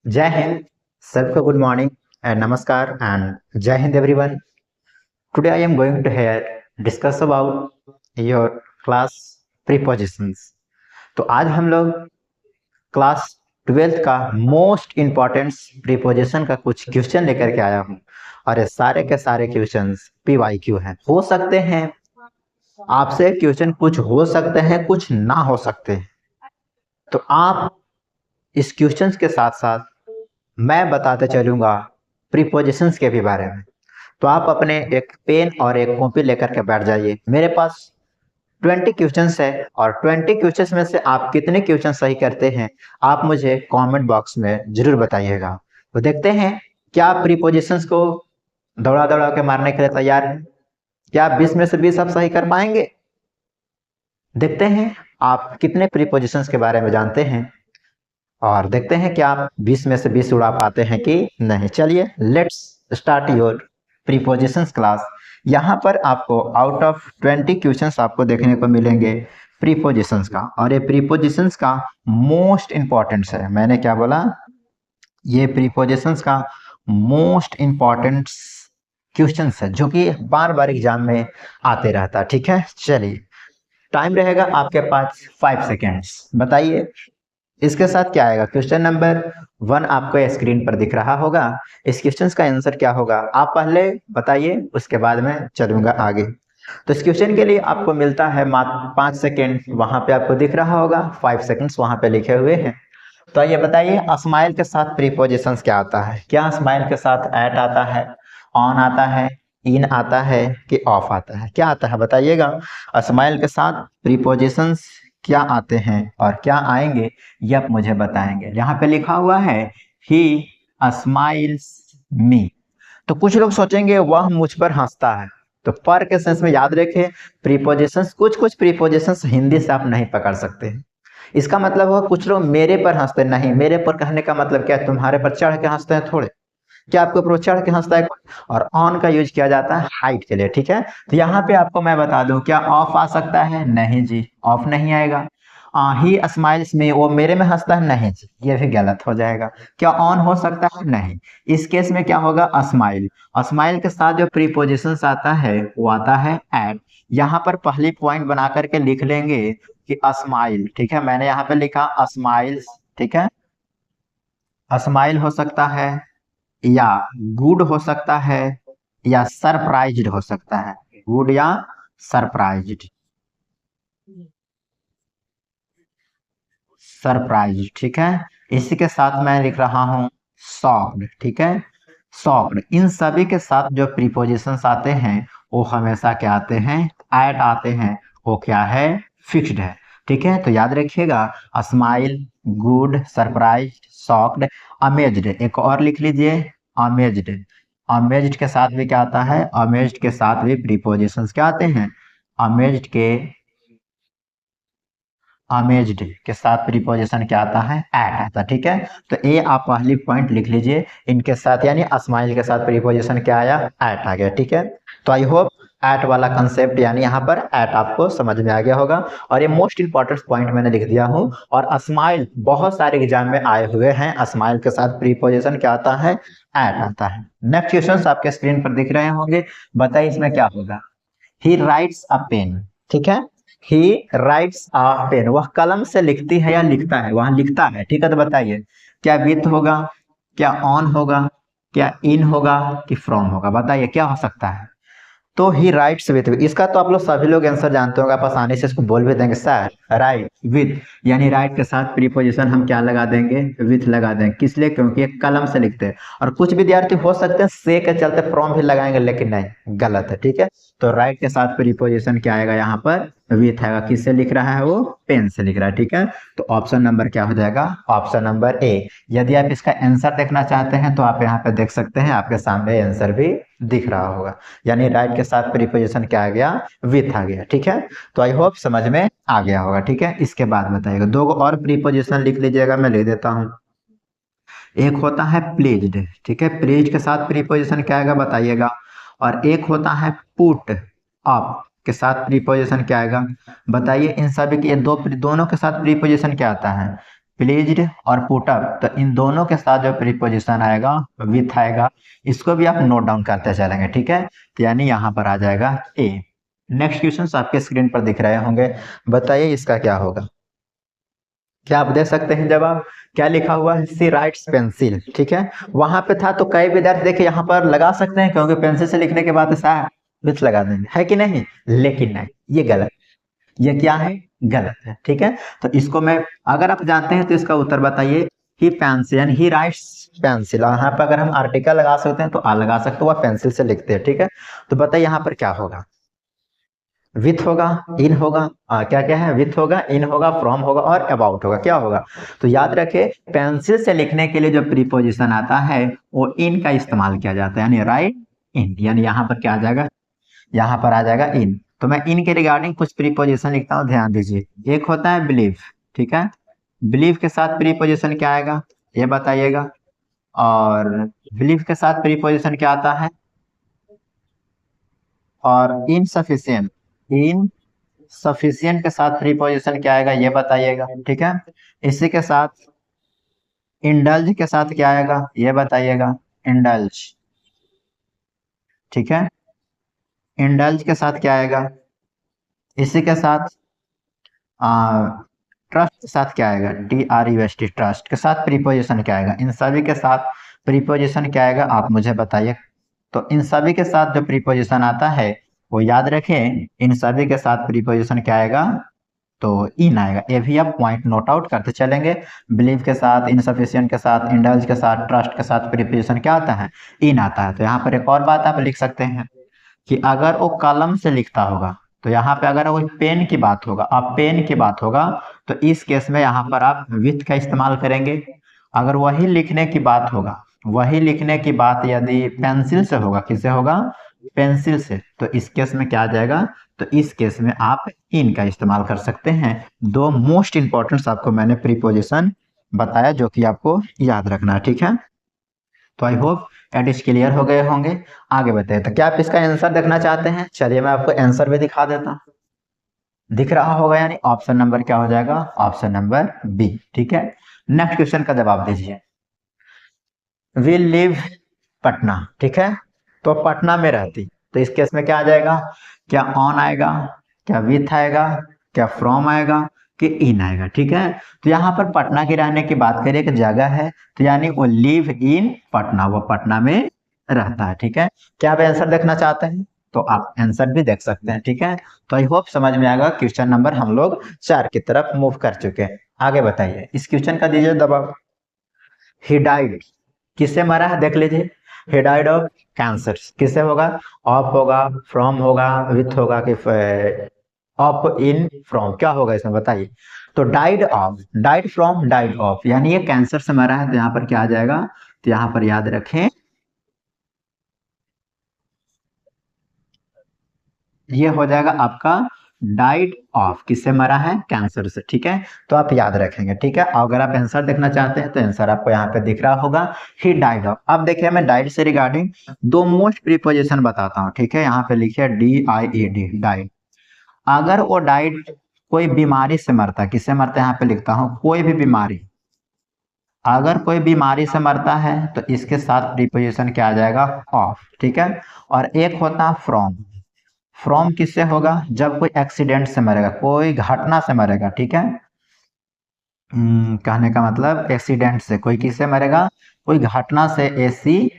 जय हिंद, सबको good morning and नमस्कार एंड जय Hind everyone. Today I am going to here discuss about your class prepositions. तो आज हम लोग क्लास 12th का मोस्ट इम्पॉर्टेंट प्रीपोजिशन का कुछ क्वेश्चन लेकर के आया हूँ और ये सारे के सारे क्वेश्चंस PYQ हैं। हो सकते हैं आपसे क्वेश्चन कुछ हो सकते हैं, कुछ ना हो सकते हैं। तो आप इस क्वेश्चंस के साथ साथ मैं बताते चलूंगा प्रीपोजिशंस के भी बारे में। तो आप अपने एक पेन और एक कॉपी लेकर के बैठ जाइए। मेरे पास 20 क्वेश्चंस है और 20 क्वेश्चंस में से आप कितने क्वेश्चन सही करते हैं आप मुझे कमेंट बॉक्स में जरूर बताइएगा। तो देखते हैं क्या आप प्रीपोजिशंस को दौड़ा दौड़ा के मारने के लिए तैयार हैं? क्या आप 20 में से 20 आप सही कर पाएंगे? देखते हैं आप कितने प्रीपोजिशंस के बारे में जानते हैं और देखते हैं कि आप 20 में से 20 उड़ा पाते हैं कि नहीं। चलिए let's start your prepositions class. यहाँ पर आपको आउट ऑफ 20 क्वेश्चंस आपको देखने को मिलेंगे प्रीपोजिशंस का, और ये प्रीपोजिशंस का मोस्ट इंपॉर्टेंट है। मैंने क्या बोला? ये प्रीपोजिशंस का मोस्ट इंपॉर्टेंट क्वेश्चंस है जो कि बार बार एग्जाम में आते रहता है। ठीक है, चलिए टाइम रहेगा आपके पास 5 सेकेंड्स। बताइए इसके साथ क्या आएगा। क्वेश्चन नंबर 1 आपको स्क्रीन पर दिख रहा होगा। इस क्वेश्चन का आंसर क्या होगा आप पहले बताइए, उसके बाद में चलूंगा आगे। तो इस क्वेश्चन के लिए आपको मिलता है मात्र 5 सेकेंड। वहां पे आपको दिख रहा होगा 5 सेकेंड्स वहां पे लिखे हुए हैं। तो ये बताइए स्माइल के साथ प्रीपोजिशंस क्या आता है? क्या स्माइल के साथ एट आता है, ऑन आता है, इन आता है कि ऑफ आता है? क्या आता है बताइएगा। स्माइल के साथ प्रीपोजिशंस क्या आते हैं और क्या आएंगे ये आप मुझे बताएंगे। यहाँ पे लिखा हुआ है ही स्माइल्स मी। तो कुछ लोग सोचेंगे वह मुझ पर हंसता है। तो पर के सेंस में याद रखें प्रीपोजिशंस, कुछ कुछ प्रीपोजिशंस हिंदी से आप नहीं पकड़ सकते हैं। इसका मतलब हुआ कुछ लोग मेरे पर हंसते नहीं। मेरे पर कहने का मतलब क्या है? तुम्हारे पर चढ़ के हंसते हैं थोड़े। क्या आपके ऊपर चढ़ के हंसता है कोई? और ऑन का यूज किया जाता है हाइट के लिए। ठीक है, तो यहाँ पे आपको मैं बता दूं क्या ऑफ आ सकता है? नहीं जी, ऑफ नहीं आएगा। ही स्माइल्स में, वो मेरे में हंसता है? नहीं जी, ये भी गलत हो जाएगा। क्या ऑन हो सकता है? नहीं। इस केस में क्या होगा? स्माइल। स्माइल के साथ जो प्रीपोजिशंस आता है वो आता है एट। यहाँ पर पहली पॉइंट बना करके लिख लेंगे कि स्माइल। ठीक है, मैंने यहाँ पे लिखा स्माइल्स। ठीक है, स्माइल हो सकता है या गुड हो सकता है या सरप्राइज्ड हो सकता है। गुड या सरप्राइज्ड। सरप्राइज्ड, ठीक है। इसी के साथ मैं लिख रहा हूं शॉक्ड। ठीक है, शॉक्ड। इन सभी के साथ जो प्रीपोजिशंस आते हैं वो हमेशा क्या आते हैं? एट आते हैं। वो क्या है? फिक्स्ड है। ठीक है, तो याद रखिएगा smile, good, surprised, shocked, amazed. एक और लिख लीजिए अमेज्ड। अमेज्ड के साथ भी क्या आता है? अमेज्ड के साथ भी प्रीपोजिशंस क्या आते हैं? अमेज्ड के साथ प्रीपोजिशन क्या आता है? एट आता है। ठीक है, तो ये आप पहली पॉइंट लिख लीजिए। इनके साथ यानी स्माइल के साथ प्रीपोजिशन क्या आया? एट आ गया। ठीक है, तो आई होप एट वाला कंसेप्ट यानी यहाँ पर एट आपको समझ में आ गया होगा। और ये मोस्ट इंपॉर्टेंट पॉइंट मैंने लिख दिया हूँ। और स्माइल बहुत सारे एग्जाम में आए हुए हैं। स्माइल के साथ प्रीपोजिशन क्या आता है? एट आता है। नेक्स्ट क्वेश्चन आपके स्क्रीन पर दिख रहे होंगे, बताइए इसमें क्या होगा। He writes a pen. ठीक है, ही राइट्स अ पेन। वह कलम से लिखती है या लिखता है? वहां लिखता है। ठीक है, तो बताइए क्या विथ होगा, क्या ऑन होगा, क्या इन होगा कि फ्रॉम होगा? बताइए क्या हो सकता है। तो ही राइट्स विथ, इसका तो आप लोग सभी लोग आंसर जानते होंगे। आप आसानी से इसको बोल भी देंगे सर राइट विथ, यानी राइट के साथ प्रीपोजिशन हम क्या लगा देंगे? विथ लगा देंगे। किस लिए? क्योंकि एक कलम से लिखते हैं। और कुछ विद्यार्थी हो सकते हैं से के चलते फ्रॉम भी लगाएंगे, लेकिन नहीं, गलत है। ठीक है, तो राइट के साथ प्रीपोजिशन क्या आएगा यहाँ पर? विथ आएगा। किससे लिख रहा है वो? पेन से लिख रहा है। ठीक है, तो ऑप्शन नंबर क्या हो जाएगा? Option number A. यदि आप इसका आंसर देखना चाहते हैं तो आप यहाँ पे देख सकते हैं, आपके सामने आंसर भी दिख रहा होगा। यानी राइट के साथ प्रीपोजिशन क्या आ गया? विथ आ गया। ठीक है, तो आई होप समझ में आ गया होगा। ठीक है, इसके बाद बताइएगा दो और प्रीपोजिशन लिख लीजिएगा, मैं लिख देता हूँ। एक होता है प्लीज्ड। ठीक है, प्लीज्ड के साथ प्रीपोजिशन क्या आएगा बताइएगा। और एक होता है पुट अप के साथ प्रीपोजिशन क्या आएगा बताइए। इन सभी के दोनों के साथ प्रीपोजिशन क्या आता है? प्लीज्ड और पुट अप, तो इन दोनों के साथ जो प्रीपोजिशन आएगा विथ आएगा, इसको भी आप नोट डाउन करते चलेंगे, ठीक है। तो यानी यहाँ पर आ जाएगा ए। नेक्स्ट क्वेश्चन आपके स्क्रीन पर दिख रहे होंगे, बताइए इसका क्या होगा। क्या आप दे सकते हैं जवाब। क्या लिखा हुआ है, सी राइट्स पेंसिल, ठीक है। वहां पे था तो कई विद्यार्थी देखिए यहाँ पर लगा सकते हैं, क्योंकि पेंसिल से लिखने के बाद ऐसा विथ लगा देंगे, है कि नहीं, लेकिन नहीं, ये गलत, ये क्या है, गलत है, ठीक है। तो इसको मैं, अगर आप जानते हैं तो इसका उत्तर बताइए। ही पेंसिल यानी ही राइट्स पेंसिल, यहाँ पर अगर हम आर्टिकल लगा सकते हैं तो आ लगा सकते हो, वह पेंसिल से लिखते हैं, ठीक है। तो बताइए यहाँ पर क्या होगा, विथ होगा, इन होगा, क्या क्या है, विथ होगा, इन होगा, फ्रॉम होगा और अबाउट होगा, क्या होगा। तो याद रखे, पेंसिल से लिखने के लिए जो प्रीपोजिशन आता है वो इन का इस्तेमाल किया जाता है, यानी राइट इन, यानी यहाँ पर क्या आ जाएगा, यहाँ पर आ जाएगा इन। तो मैं इन के रिगार्डिंग कुछ प्रीपोजिशन लिखता हूँ, ध्यान दीजिए। एक होता है बिलीव, ठीक है, बिलीव के साथ प्रीपोजिशन क्या आएगा ये बताइएगा। और बिलीव के साथ प्रीपोजिशन क्या आता है, और इनसफिशिएंट, इन सफिशिएंट के साथ प्रीपोजिशन क्या आएगा ये बताइएगा, ठीक है। इसी के साथ इंडल्ज के साथ क्या आएगा ये बताइएगा, इंडल्ज, ठीक है। इंडल्ज के साथ क्या आएगा, इसी के साथ ट्रस्ट के साथ क्या आएगा, TRUST, ट्रस्ट के साथ प्रीपोजिशन क्या आएगा, इन सभी के साथ प्रीपोजिशन क्या आएगा आप मुझे बताइए। तो इन सभी के साथ जो प्रीपोजिशन आता है वो याद रखें, इन सभी के साथ प्रीपोजिशन क्या आएगा, तो इन आएगा। ये भी आप पॉइंट नोट आउट करते चलेंगे। बिलीव के साथ, इनसफिशिएंट के साथ, इंडल्ज के साथ, ट्रस्ट के साथ प्रीपोजिशन क्या आता है, इन आता है। तो यहाँ पर एक और बात आप लिख सकते हैं कि अगर वो कलम से लिखता होगा, तो यहाँ पे अगर वो पेन की बात होगा, आप पेन की बात होगा, तो इस केस में यहाँ पर आप विथ का इस्तेमाल करेंगे। अगर वही लिखने की बात होगा, वही लिखने की बात यदि पेंसिल से होगा, किससे होगा, पेंसिल से, तो इस केस में क्या आ जाएगा, तो इस केस में आप इन का इस्तेमाल कर सकते हैं। दो मोस्ट इंपॉर्टेंट आपको मैंने प्रीपोजिशन बताया जो कि आपको याद रखना है, ठीक है। तो I hope eight is clear हो गए होंगे। आगे बताइए, तो क्या आप इसका आंसर देखना चाहते हैं, चलिए मैं आपको आंसर भी दिखा देता हूँ। दिख रहा होगा, यानी ऑप्शन नंबर क्या हो जाएगा, ऑप्शन नंबर बी, ठीक है। नेक्स्ट क्वेश्चन का जवाब दीजिए। विल लिव पटना, ठीक है, तो पटना में रहती, तो इस केस में क्या आ जाएगा, क्या ऑन आएगा, क्या विथ आएगा, क्या फ्रॉम आएगा, कि इन आएगा, ठीक है। तो यहाँ पर पटना के रहने की बात करिए कि जगह है, तो यानी वो लिव इन पटना, वो पटना में रहता है, ठीक है। क्या आप आंसर देखना चाहते हैं तो आप आंसर भी देख सकते हैं, ठीक है। तो आई होप समझ में आएगा। क्वेश्चन नंबर हम लोग 4 की तरफ मूव कर चुके हैं। आगे बताइए, इस क्वेश्चन का दीजिए जवाब। ही डाइड, किससे मरा है देख लीजिए, ही डाइड ऑफ कैंसर, किससे होगा, ऑफ होगा, फ्रॉम होगा, विथ होगा, कि ऑफ, इन, फ्रॉम, क्या होगा इसमें बताइए। तो died of, died from, died of, यानी ये कैंसर से मरा है, तो यहाँ पर क्या आ जाएगा, तो यहाँ पर याद रखें ये हो जाएगा आपका डाइड ऑफ, किससे मरा है, कैंसर से, ठीक है। तो आप याद रखेंगे, ठीक है। अगर आप आंसर देखना चाहते हैं तो आंसर आपको यहाँ पे दिख रहा होगा, ही डाइड ऑफ। अब देखिए, मैं डाइड से रिगार्डिंग दो मोस्ट प्रीपोजिशन बताता हूँ, ठीक है। यहाँ पे लिखिए DIED, डाइड। अगर वो डाइड कोई बीमारी से मरता है, किससे मरता है, यहाँ पे लिखता हूँ कोई भी बीमारी, अगर कोई बीमारी से मरता है तो इसके साथ प्रीपोजिशन क्या आ जाएगा, ऑफ, ठीक है। और एक होता है फ्रॉम, फ्रॉम किससे होगा, जब कोई एक्सीडेंट से मरेगा, कोई घटना से मरेगा, ठीक है। कहने का मतलब एक्सीडेंट से, कोई किससे मरेगा, कोई घटना से, ऐसी,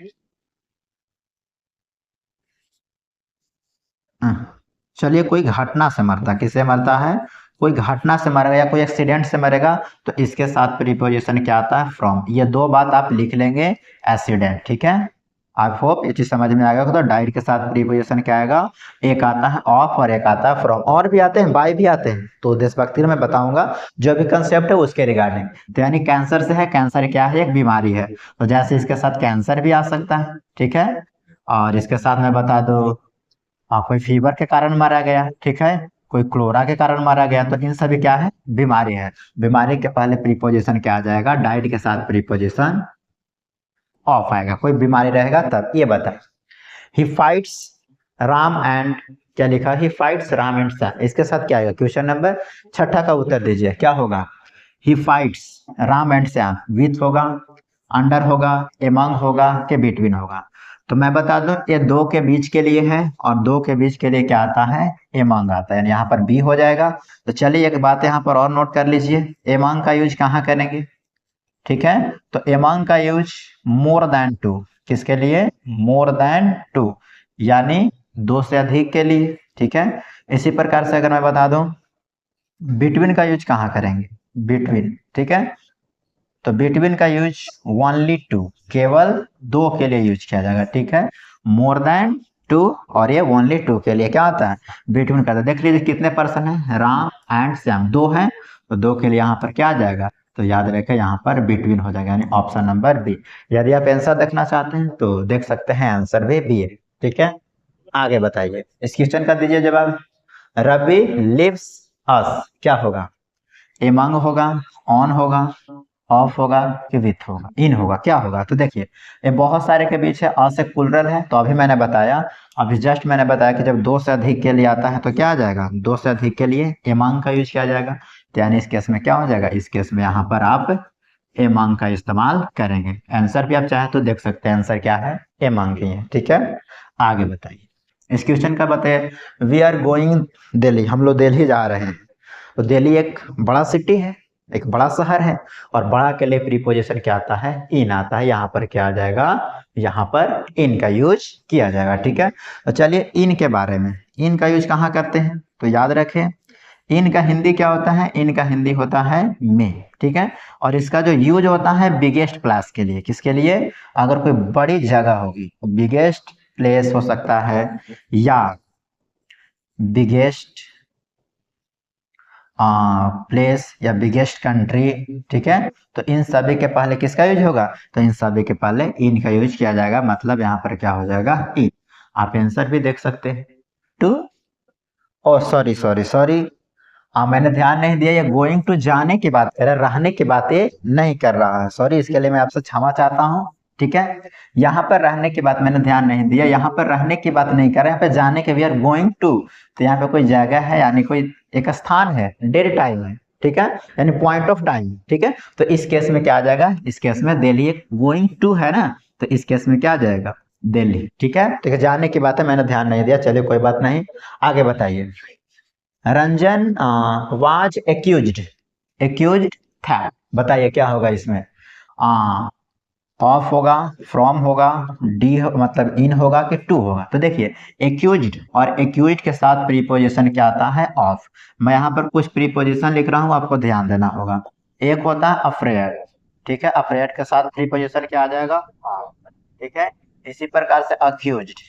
चलिए कोई घटना से मरता, किससे मरता है, कोई घटना से मरेगा या कोई एक्सीडेंट से मरेगा, तो इसके साथ प्रीपोजिशन क्या आता है, फ्रॉम। ये दो बात आप लिख लेंगे, एक्सीडेंट, ठीक है। आई होप ये चीज समझ में आ गया। तो डाइड के साथ प्रीपोजिशन क्या आएगा, एक आता है ऑफ और एक आता है फ्रॉम, और भी आते हैं, बाय भी आते हैं, तो देशभक्ति में बताऊंगा जो भी कंसेप्ट है उसके रिगार्डिंग। तो यानी कैंसर से है, कैंसर क्या है, एक बीमारी है, तो जैसे इसके साथ कैंसर भी आ सकता है, ठीक है। और इसके साथ मैं बता दूं, कोई फीवर के कारण मारा गया, ठीक है, कोई क्लोरा के कारण मारा गया, तो इन सभी क्या है, बीमारी है। बीमारी के पहले प्रीपोजिशन क्या आ जाएगा, डाइड के साथ प्रीपोजिशन ऑफ आएगा, कोई बीमारी रहेगा तब। ये बताए, ही फाइट्स राम एंड, क्या लिखा, ही फाइट्स राम एंड सा, इसके साथ क्या आएगा, क्वेश्चन नंबर 6 का उत्तर दीजिए, क्या होगा, ही fights, Ram and Shyam, with होगा, अंडर होगा, एमंग होगा कि बिटवीन होगा। तो मैं बता दूं ये दो के बीच के लिए है और दो के बीच के लिए क्या आता है, एमंग आता है, यानी यहाँ पर बी हो जाएगा। तो चलिए एक बात यहाँ पर और नोट कर लीजिए, एमंग का यूज कहाँ करेंगे, ठीक है। तो एमंग का यूज मोर देन टू, किसके लिए, मोर देन टू, यानी दो से अधिक के लिए, ठीक है। इसी प्रकार से अगर मैं बता दूं बिटवीन का यूज कहाँ करेंगे, बिटवीन, ठीक है। तो बिटवीन का यूज ओनली टू, केवल दो के लिए यूज किया जाएगा, ठीक है। मोर देन टू और ये ओनली टू के लिए क्या होता है, बिटवीन का। देख लीजिए कितने पर्सन है, राम एंड श्याम, दो हैं, तो दो के लिए यहाँ पर क्या आ जाएगा, तो याद रखें यहाँ पर बिटवीन हो जाएगा, यानी ऑप्शन नंबर बी। यदि आप आंसर देखना चाहते हैं तो देख सकते हैं, आंसर भी बी है, ठीक है। आगे बताइए, इस क्वेश्चन का दीजिए जवाब। रवि लिव्स अस, क्या होगा, एमंग होगा, ऑन होगा, ऑफ होगा कि विथ होगा, इन होगा, क्या होगा। तो देखिए ये बहुत सारे के बीच है, अ से प्लुरल है, तो अभी मैंने बताया, अभी जस्ट मैंने बताया कि जब दो से अधिक के लिए आता है तो क्या आ जाएगा, दो से अधिक के लिए एमंग का यूज किया जाएगा। तो यानी इस केस में क्या हो जाएगा, इस केस में यहाँ पर आप एमंग का इस्तेमाल करेंगे। आंसर भी आप चाहे तो देख सकते हैं, आंसर क्या है, एमंग ही है, ठीक है। आगे बताइए, इस क्वेश्चन का बताइए, वी आर गोइंग दिल्ली, हम लोग दिल्ली जा रहे हैं। तो दिल्ली एक बड़ा सिटी है, एक बड़ा शहर है, और बड़ा के लिए प्रीपोजिशन क्या आता है, इन आता है। यहाँ पर क्या आ जाएगा, यहाँ पर इन का यूज किया जाएगा, ठीक है। तो चलिए इन के बारे में, इन का यूज कहाँ करते हैं, तो याद रखें इन का हिंदी क्या होता है, इन का हिंदी होता है में, ठीक है। और इसका जो यूज होता है बिगेस्ट प्लेस के लिए, किसके लिए, अगर कोई बड़ी जगह होगी, बिगेस्ट प्लेस हो सकता है या बिगेस्ट प्लेस या बिगेस्ट कंट्री, ठीक है। तो इन सभी के पहले किसका यूज होगा, तो इन सभी के पहले इन का यूज किया जाएगा, मतलब यहाँ पर क्या हो जाएगा, इन। आप आंसर भी देख सकते हैं, two, oh sorry sorry sorry, मैंने ध्यान नहीं दिया, ये गोइंग टू जाने की बात कर रहा है, रहने की बात ये नहीं कर रहा है, सॉरी, इसके लिए मैं आपसे क्षमा चाहता हूँ, ठीक है। यहाँ पर रहने की बात मैंने ध्यान नहीं दिया, यहाँ पर रहने की बात नहीं कर रहे, यहाँ पे जाने के, वी आर गोइंग टू, तो यहाँ पे कोई जगह है, यानी कोई एक स्थान है, डेट टाइम है, ठीक है, यानी पॉइंट ऑफ टाइम, ठीक है। तो इस केस में क्या आ जाएगा, इस केस में दिल्ली एक गोइंग टू है ना, तो इस केस में क्या आ जाएगा, दिल्ली, ठीक है। ठीक है, जाने की बात है, मैंने ध्यान नहीं दिया, चलिए कोई बात नहीं। आगे बताइए, रंजन वाज एक्यूज्ड, एक्यूज्ड था, बताइए क्या होगा इसमें, ऑफ होगा, फ्रॉम होगा, डी मतलब इन होगा कि टू होगा। तो देखिए एक्यूज्ड और एक्यूज्ड के साथ प्रीपोजिशन क्या आता है, ऑफ। मैं यहाँ पर कुछ प्रीपोजिशन लिख रहा हूँ, आपको ध्यान देना होगा। एक होता है अफ्रेड, ठीक है, अफ्रेड के साथ प्रीपोजिशन क्या आ जाएगा, ऑफ, ठीक है। इसी प्रकार से अक्यूज्ड,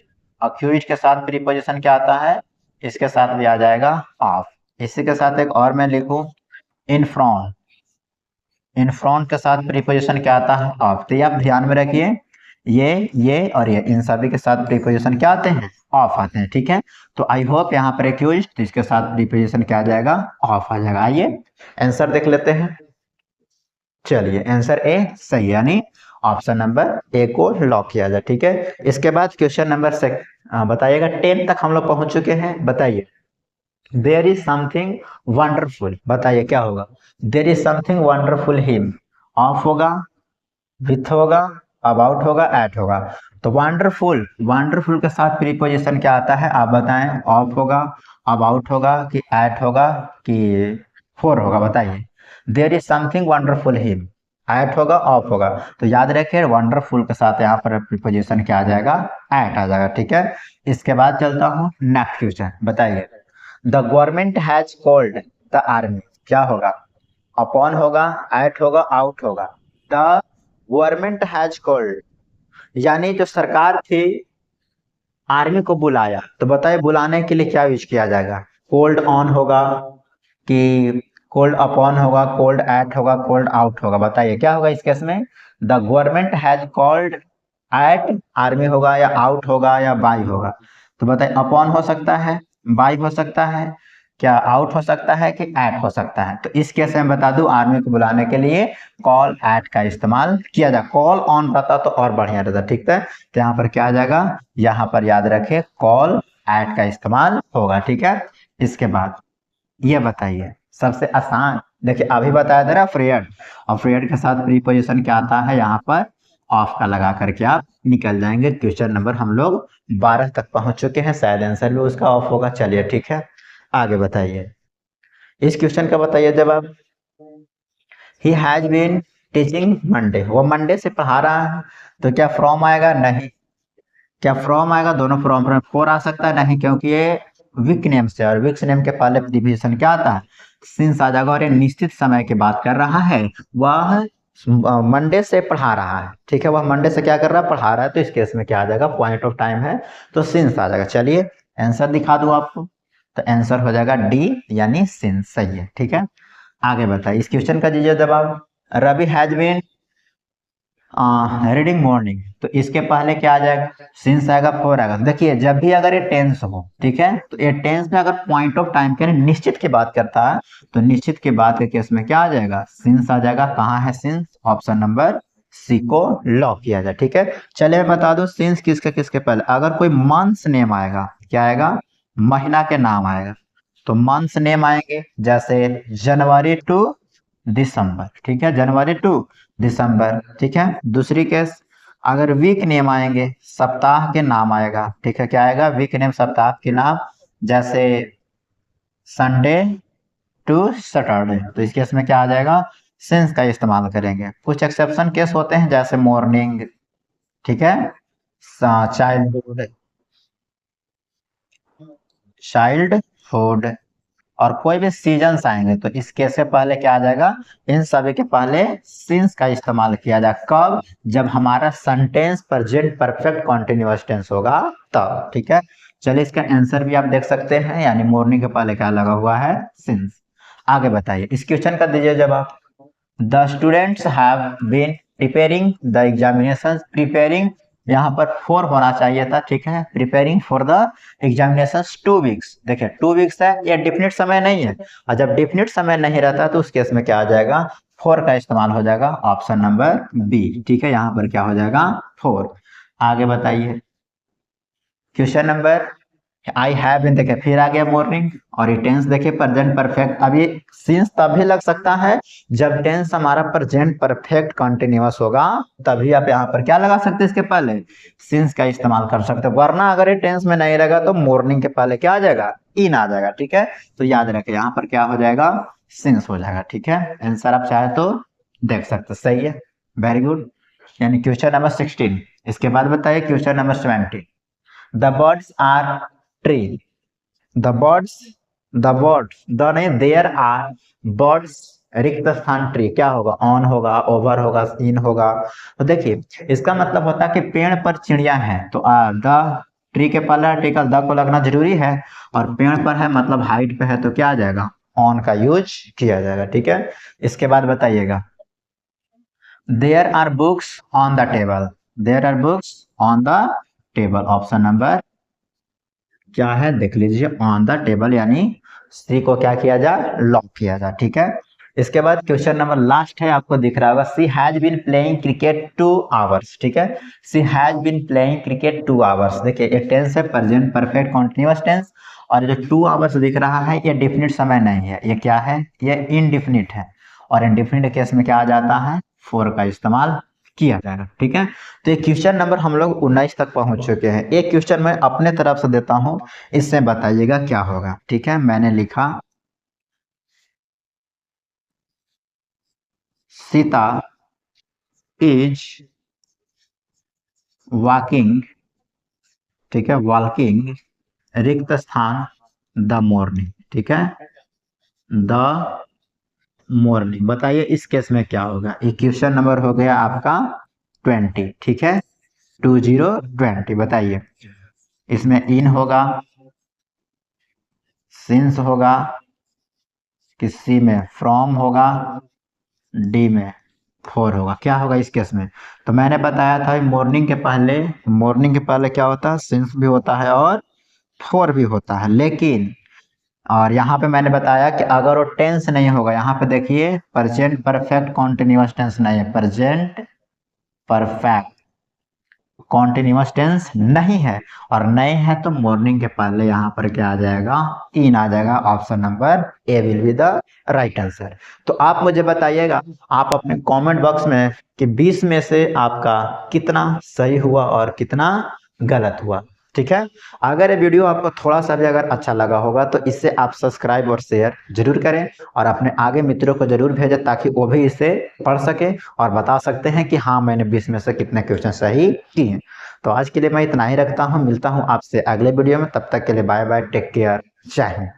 अक्यूज्ड के साथ प्रीपोजिशन क्या आता है, इसके साथ भी आ जाएगा ऑफ। इसी के साथ एक और मैं लिखूं, इन फ्रॉन्ट, इन फ्रंट के साथ प्रीपोजिशन क्या आता है, ऑफ। तो ये आप ध्यान में रखिए, ये और ये इन सभी के साथ प्रीपोजिशन क्या आते हैं, ऑफ आते हैं, ठीक है। तो आई होप यहाँ पर एक्यूज, तो इसके साथ प्रीपोजिशन क्या आ जाएगा, ऑफ आ जाएगा। आइए आंसर देख लेते हैं, चलिए आंसर ए सही, यानी ऑप्शन नंबर ए को लॉक किया जाए, ठीक है। इसके बाद क्वेश्चन नंबर बताइएगा, 10 तक हम लोग पहुंच चुके हैं, बताइए, देर इज समथिंग वंडरफुल, बताइए क्या होगा, देर is something wonderful him, of होगा, विथ होगा, अबाउट होगा, एट होगा। तो वंडरफुल, वंडरफुल के साथ प्रीपोजिशन क्या आता है, आप बताएं, ऑफ होगा, अबाउट होगा कि एट होगा कि फोर होगा, बताइए। There is something wonderful him, at होगा, ऑफ होगा। तो याद रखिए वंडरफुल के साथ यहाँ पर प्रीपोजिशन क्या आ जाएगा, एट आ जाएगा, ठीक है। इसके बाद चलता हूँ नेक्स्ट क्वेश्चन, बताइए, the government has called the army, क्या होगा, अपॉन होगा, एट होगा, आउट होगा। द गवर्नमेंट हैज कॉल्ड, यानी जो सरकार थी आर्मी को बुलाया, तो बताइए बुलाने के लिए क्या यूज किया जाएगा, कोल्ड ऑन होगा कि कोल्ड अपॉन होगा, कोल्ड एट होगा, कोल्ड आउट होगा, बताइए क्या होगा इस केस में। The government has called eight army होगा या आउट होगा या बाई होगा। तो बताइए अपॉन हो सकता है, बाई हो सकता है, क्या आउट हो सकता है कि एट हो सकता है। तो इस केस में बता दूं आर्मी को बुलाने के लिए कॉल एट का इस्तेमाल किया जाए, कॉल ऑन रहता तो और बढ़िया रहता, ठीक है। तो यहाँ पर क्या आ जाएगा, यहाँ पर याद रखे कॉल एट का इस्तेमाल होगा, ठीक है। इसके बाद ये बताइए सबसे आसान देखिए अभी बताया था ना फ्रेड, और फ्रेड के साथ प्रीपोजिशन क्या आता है यहाँ पर, ऑफ का लगा करके आप निकल जाएंगे। क्वेश्चन नंबर हम लोग 12 तक पहुंच चुके हैं, शायद आंसर भी उसका ऑफ होगा। चलिए ठीक है, आगे बताइए। इस क्वेश्चन का बताइए जवाब। He has been teaching Monday, वो मंडे से पढ़ा रहा है, तो क्या फ्रॉम आएगा? नहीं। क्या फ्रॉम आएगा? दोनों फ्रॉम फ्रॉम फोर आ सकता है? नहीं, क्योंकि ये विक नेम से, और विक नेम के पहले डिवीजन क्या आता है? सिंस आ जाएगा, और ये निश्चित समय की बात कर रहा है। वह मंडे से पढ़ा रहा है, ठीक है, वह मंडे से क्या कर रहा है? पढ़ा रहा है। तो इस केस में क्या आ जाएगा? पॉइंट ऑफ टाइम है, तो सिंस आ जाएगा। चलिए आंसर दिखा दूं आपको, तो आंसर हो जाएगा डी, यानी सिंस। सही है, ठीक है। आगे बताइए, इस क्वेश्चन का दीजिए जवाब। Ravi has been reading morning, तो इसके पहले क्या आ जाएगा? सिंस आएगा, फोर आएगा। देखिए जब भी अगर ये टेंस हो, ठीक है, तो ये टेंस में अगर पॉइंट ऑफ टाइम के निश्चित की बात करता है, तो निश्चित के बाद के केस में क्या आ जाएगा? सिंस आ जाएगा। कहाँ है सिंस? ऑप्शन नंबर सी को लॉक किया जाए, ठीक है। चलिए मैं बता दूं, सिंस किसके किसके पहले, अगर कोई मंथ्स नेम आएगा, क्या आएगा? महीना के नाम आएगा, तो मंथ्स नेम आएंगे, जैसे जनवरी टू दिसंबर, ठीक है, जनवरी टू दिसंबर, ठीक है। दूसरी केस, अगर वीक नेम आएंगे, सप्ताह के नाम आएगा, ठीक है, क्या आएगा? वीक नेम, सप्ताह के नाम, जैसे संडे टू सैटरडे, तो इस केस में क्या आ जाएगा? सिंस का इस्तेमाल करेंगे। कुछ एक्सेप्शन केस होते हैं, जैसे मॉर्निंग, ठीक है, चाइल्डहुड, चाइल्डहुड, और कोई भी सीजन्स आएंगे, तो इस केस से पहले क्या आ जाएगा? इन सभी के पहले सिंस का इस्तेमाल किया जाए। कब? जब हमारा sentence present perfect continuous tense होगा तब, ठीक है। चलिए इसका आंसर भी आप देख सकते हैं, यानी मॉर्निंग के पहले क्या लगा हुआ है? सिंस। आगे बताइए, इस क्वेश्चन का दीजिए जवाब। The students have been preparing the examination, preparing यहाँ पर फोर होना चाहिए था, ठीक है, preparing for the examination 2 weeks. देखिए 2 वीक्स है, ये डिफिनिट समय नहीं है, और जब डिफिनिट समय नहीं रहता तो उस केस में क्या आ जाएगा? फोर का इस्तेमाल हो जाएगा, ऑप्शन नंबर बी, ठीक है, यहाँ पर क्या हो जाएगा? फोर। आगे बताइए, question number I have been, देखिए फिर आ गया मॉर्निंग, और ये टेंस देखिए प्रेजेंट परफेक्ट। अब ये सिंस तभी लग सकता है जब टेंस हमारा प्रेजेंट परफेक्ट कंटिन्यूअस होगा, तभी आप यहाँ पर क्या लगा सकते हैं? इसके पहले सिंस का इस्तेमाल कर सकते हैं, वरना अगर ये टेंस में नहीं रहेगा तो मॉर्निंग के पहले क्या आ जाएगा? इन आ जाएगा, ठीक है। तो याद रखें, यहाँ पर क्या हो जाएगा? सिंस हो जाएगा, ठीक है। आंसर आप चाहे तो देख सकते, सही है, वेरी गुड। यानी क्वेश्चन नंबर 16। इसके बाद बताइए question number 17। The birds are tree, the birds, the birds, the नहीं, देयर आर बर्ड्स, रिक्त स्थान ट्री, क्या होगा? ऑन होगा, ओवर होगा, इन होगा। तो देखिए इसका मतलब होता है कि पेड़ पर चिड़िया है, तो द ट्री के पहले आर्टिकल द को लगना जरूरी है, और पेड़ पर है मतलब हाइट पे है, तो क्या आ जाएगा? ऑन का यूज किया जाएगा, ठीक है। इसके बाद बताइएगा, there are books on the table, there are books on the table, option number क्या है? देख लीजिए, ऑन द टेबल, यानी सी को क्या किया जाए? लॉक किया जाए, ठीक है। इसके बाद क्वेश्चन नंबर लास्ट है, आपको दिख रहा होगा, she has been playing cricket 2 hours, ठीक है, she has been playing cricket 2 hours. देखिए ये टेंस है प्रेजेंट परफेक्ट कॉन्टिन्यूअस टेंस, और जो 2 आवर्स दिख रहा है ये डिफिनिट समय नहीं है, ये क्या है? ये इनडिफिनिट है, और इनडिफिनिट केस में क्या आ जाता है? फोर का इस्तेमाल किया जाएगा, ठीक है। तो ये क्वेश्चन नंबर हम लोग 19 तक पहुंच चुके हैं। एक क्वेश्चन मैं अपने तरफ से देता हूं, इससे बताइएगा क्या होगा, ठीक है। मैंने लिखा, सीता इज वॉकिंग, ठीक है, वॉकिंग रिक्त स्थान द मॉर्निंग, ठीक है, द मॉर्निंग। बताइए इस केस में क्या होगा? ये क्वेश्चन नंबर हो गया आपका 20, ठीक है, 2020। बताइए इसमें इन होगा, सिंस होगा, किसी में फ्रॉम होगा, डी में फोर होगा। क्या होगा इस केस में? तो मैंने बताया था मॉर्निंग के पहले, मॉर्निंग के पहले क्या होता है? सिंस भी होता है और फोर भी होता है, लेकिन और यहाँ पे मैंने बताया कि अगर वो टेंस नहीं होगा, यहाँ पे देखिए प्रेजेंट परफेक्ट कॉन्टिन्यूअस टेंस नहीं है, प्रेजेंट परफेक्ट कॉन्टिन्यूअस टेंस नहीं है, और नए हैं तो मॉर्निंग के पहले यहाँ पर क्या आ जाएगा, इन आ जाएगा। Option number A will be the right answer. तो आप मुझे बताइएगा आप अपने कमेंट बॉक्स में कि 20 में से आपका कितना सही हुआ और कितना गलत हुआ। ठीक है, अगर ये वीडियो आपको थोड़ा सा भी अगर अच्छा लगा होगा तो इसे आप सब्सक्राइब और शेयर जरूर करें, और अपने आगे मित्रों को जरूर भेजें ताकि वो भी इसे पढ़ सके और बता सकते हैं कि हाँ मैंने 20 में से कितने क्वेश्चन सही किए। तो आज के लिए मैं इतना ही रखता हूँ, मिलता हूँ आपसे अगले वीडियो में, तब तक के लिए बाय बाय, टेक केयर, जय हिंद।